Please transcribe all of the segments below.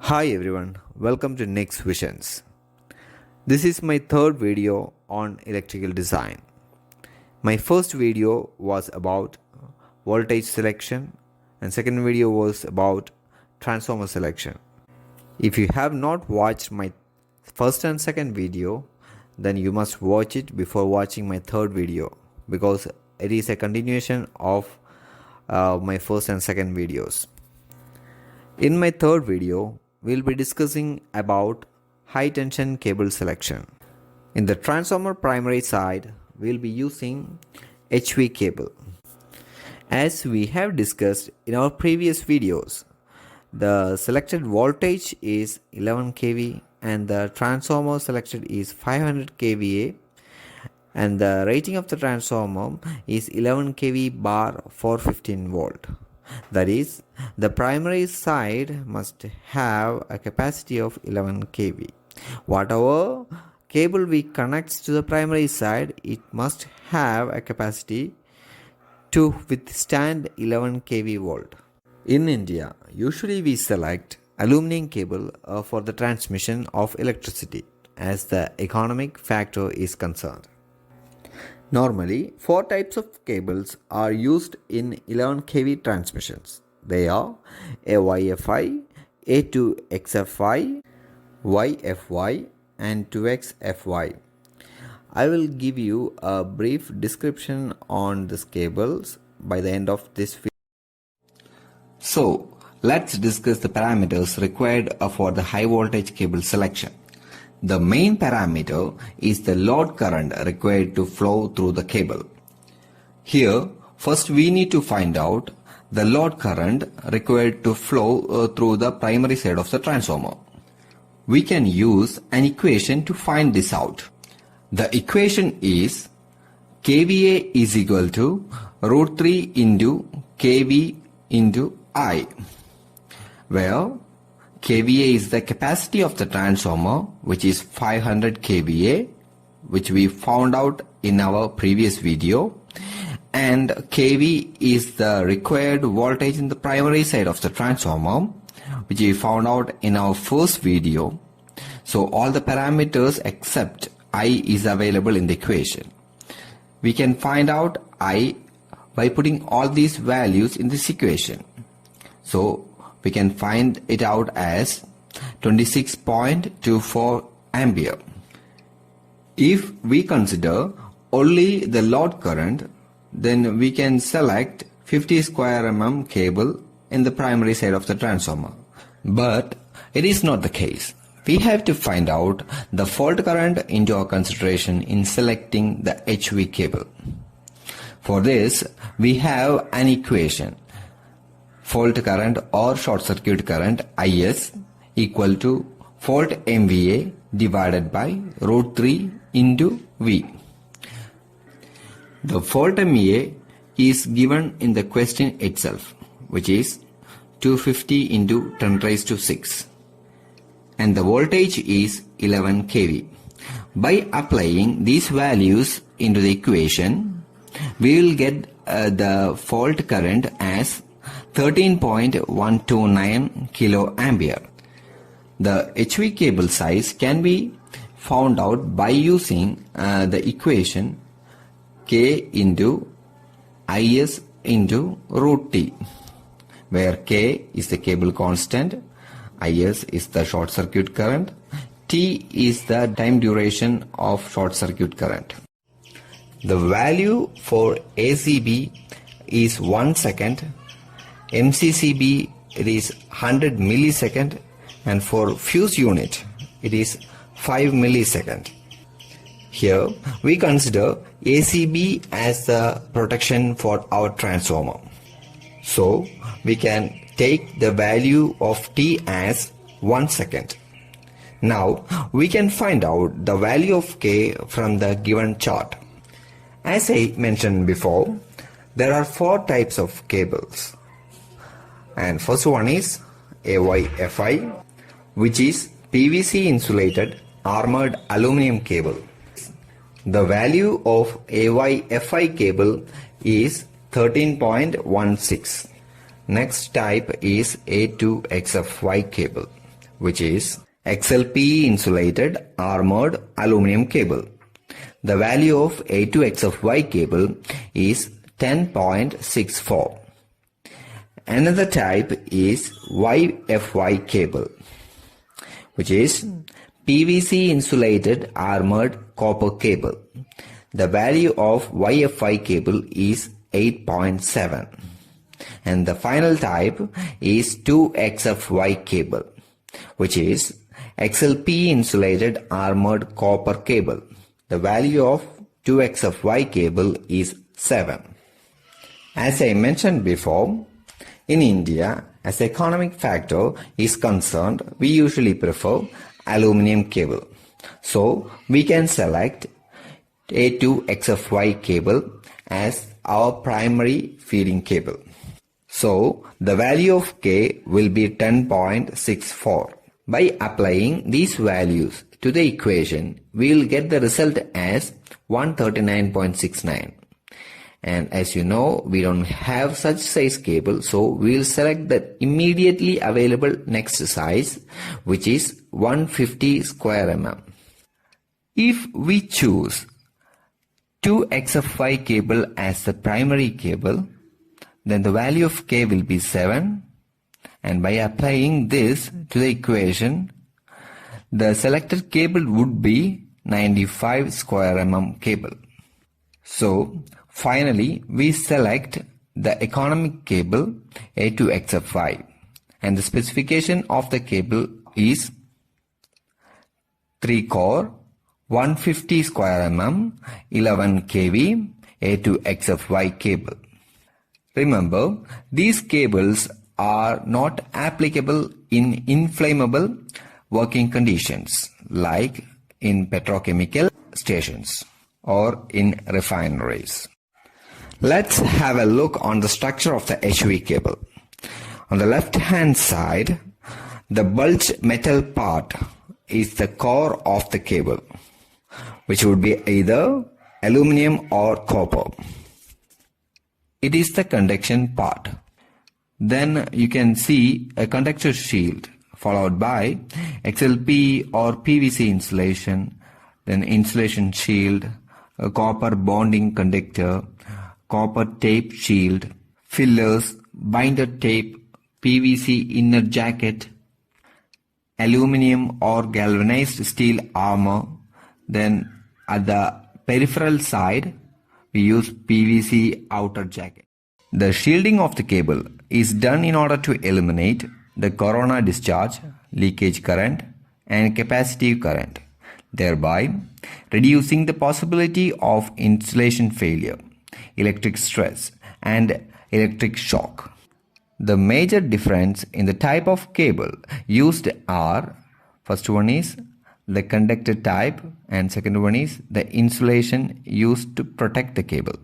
Hi everyone, welcome to Next Visions. This is my third video on electrical design. My first video was about voltage selection and second video was about transformer selection. If you have not watched my first and second video, then you must watch it before watching my third video because it is a continuation of my first and second videos. In my third video, we'll be discussing about high tension cable selection. In the transformer primary side, we'll be using HV cable. As we have discussed in our previous videos, the selected voltage is 11 kV and the transformer selected is 500 kVA and the rating of the transformer is 11 kV bar 415 volt. That is, the primary side must have a capacity of 11 kV. Whatever cable we connect to the primary side, it must have a capacity to withstand 11 kV volt. In India, usually we select aluminum cable for the transmission of electricity as the economic factor is concerned. Normally, 4 types of cables are used in 11 kV transmissions. They are AYFI, A2XFI, YFY and 2XFY. I will give you a brief description on these cables by the end of this video. So, let's discuss the parameters required for the high voltage cable selection. The main parameter is the load current required to flow through the cable. Here, first we need to find out the load current required to flow through the primary side of the transformer. We can use an equation to find this out. The equation is kVA is equal to √3 into kV into I, where kVA is the capacity of the transformer, which is 500 kVA, which we found out in our previous video, and kV is the required voltage in the primary side of the transformer, which we found out in our first video. So all the parameters except I is available in the equation. We can find out I by putting all these values in this equation. So we can find it out as 26.24 ampere. If we consider only the load current, then we can select 50 square mm cable in the primary side of the transformer. But it is not the case. We have to find out the fault current into our consideration in selecting the HV cable. For this, we have an equation. Fault current or short circuit current IS equal to fault MVA divided by √3 into V. The fault MVA is given in the question itself, which is 250 into 10 raised to 6, and the voltage is 11 kV. By applying these values into the equation, we will get the fault current as 13.129 kilo ampere. The HV cable size can be found out by using the equation K into IS into √T, where K is the cable constant, IS is the short circuit current, T is the time duration of short circuit current. The value for ACB is 1 second, MCCB it is 100 millisecond, and for fuse unit it is 5 millisecond. Here we consider ACB as the protection for our transformer. So we can take the value of T as 1 second. Now we can find out the value of K from the given chart. As I mentioned before, there are 4 types of cables. And first one is AYFI, which is PVC insulated armored aluminum cable. The value of AYFI cable is 13.16. Next type is A2XFY cable, which is XLPE insulated armored aluminum cable. The value of A2XFY cable is 10.64. Another type is YFY cable, which is PVC insulated armored copper cable. The value of YFY cable is 8.7. And the final type is 2XFY cable, which is XLPE insulated armored copper cable. The value of 2XFY cable is 7. As I mentioned before, in India, as economic factor is concerned, we usually prefer aluminum cable. So we can select A2XFY cable as our primary feeding cable. So the value of K will be 10.64. By applying these values to the equation, we will get the result as 139.69. And as you know, we don't have such size cable, so we will select the immediately available next size, which is 150 square mm. If we choose 2XFY cable as the primary cable, then the value of K will be 7, and by applying this to the equation, the selected cable would be 95 square mm cable. So finally we select the economic cable A2XFY, and the specification of the cable is 3 core 150 square mm 11 kV A2XFY cable. Remember, these cables are not applicable in inflammable working conditions like in petrochemical stations or in refineries. Let's have a look on the structure of the H.V cable. On the left hand side, the bulged metal part is the core of the cable, which would be either aluminum or copper. It is the conduction part. Then you can see a conductor shield followed by XLPE or PVC insulation, then insulation shield, a copper bonding conductor, copper tape shield, fillers, binder tape, PVC inner jacket, aluminum or galvanized steel armor. Then at the peripheral side, we use PVC outer jacket. The shielding of the cable is done in order to eliminate the corona discharge, leakage current, and capacitive current, thereby reducing the possibility of insulation failure, electric stress, and electric shock. The major difference in the type of cable used are, first one is the conductor type, and second one is the insulation used to protect the cable.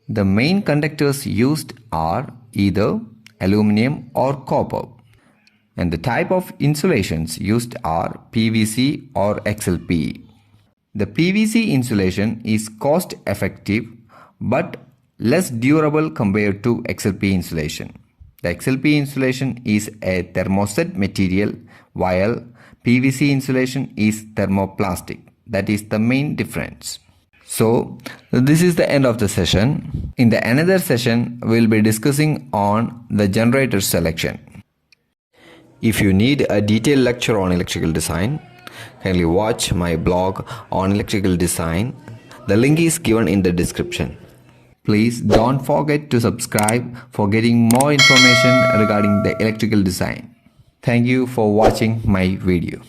The main conductors used are either aluminum or copper, and the type of insulations used are PVC or XLPE. The PVC insulation is cost effective but less durable compared to XLPE insulation. The XLPE insulation is a thermoset material while PVC insulation is thermoplastic. That is the main difference. So this is the end of the session. In the another session, we will be discussing on the generator selection. If you need a detailed lecture on electrical design, kindly watch my blog on electrical design. The link is given in the description. Please don't forget to subscribe for getting more information regarding the electrical design. Thank you for watching my video.